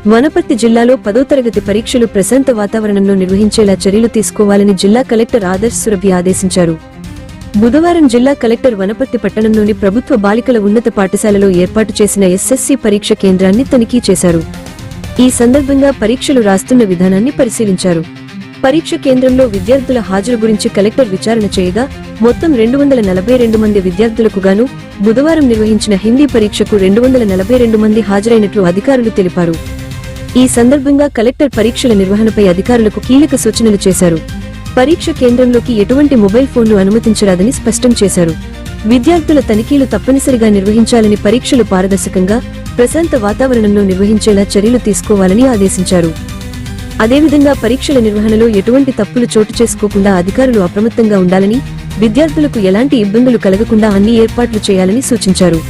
వనపర్తి జిల్లాలో 10వ తరగతి పరీక్షలు ప్రశాంత వాతావరణంలో నిర్వహించేలా చర్యలు తీసుకోవాలని జిల్లా కలెక్టర్ ఆదర్శ్ సురభి ఆదేశించారు. బుధవారం జిల్లా కలెక్టర్ వనపర్తి పట్టణంలోని ప్రభుత్వ బాలికల ఉన్నత పాఠశాలలో ఏర్పాటు చేసిన ఎస్ఎస్సీ పరీక్ష కేంద్రాన్ని తనిఖీ చేశారు. ఈ సందర్భంగా పరీక్షలు రాస్తున్న విధానాన్ని పరిశీలించారు. పరీక్ష కేంద్రంలో విద్యార్థుల హాజరు గురించి కలెక్టర్ విచారణ చేయగా మొత్తం 242 మంది విద్యార్థులకు గాను బుధవారం నిర్వహించిన హిందీ పరీక్షకు 242 మంది హాజరైనట్లు అధికారులు తెలిపారు. ఈ సందర్భంగా కలెక్టర్ పరీక్షల నిర్వహణపై అధికారులకు కీలక సూచనలు చేశారు. పరీక్ష కేంద్రంలోకి ఎటువంటి మొబైల్ ఫోన్లు అనుమతించరాదని స్పష్టం చేశారు. విద్యార్థుల తనిఖీలు తప్పనిసరిగా నిర్వహించాలని, పరీక్షలు పారదర్శకంగా, ప్రశాంత వాతావరణంలో నిర్వహించేలా చర్యలు తీసుకోవాలని ఆదేశించారు. అదేవిధంగా పరీక్షల నిర్వహణలో ఎటువంటి తప్పులు చోటు చేసుకోకుండా అధికారులు అప్రమత్తంగా ఉండాలని, విద్యార్థులకు ఎలాంటి ఇబ్బందులు కలగకుండా అన్ని ఏర్పాట్లు చేయాలని సూచించారు.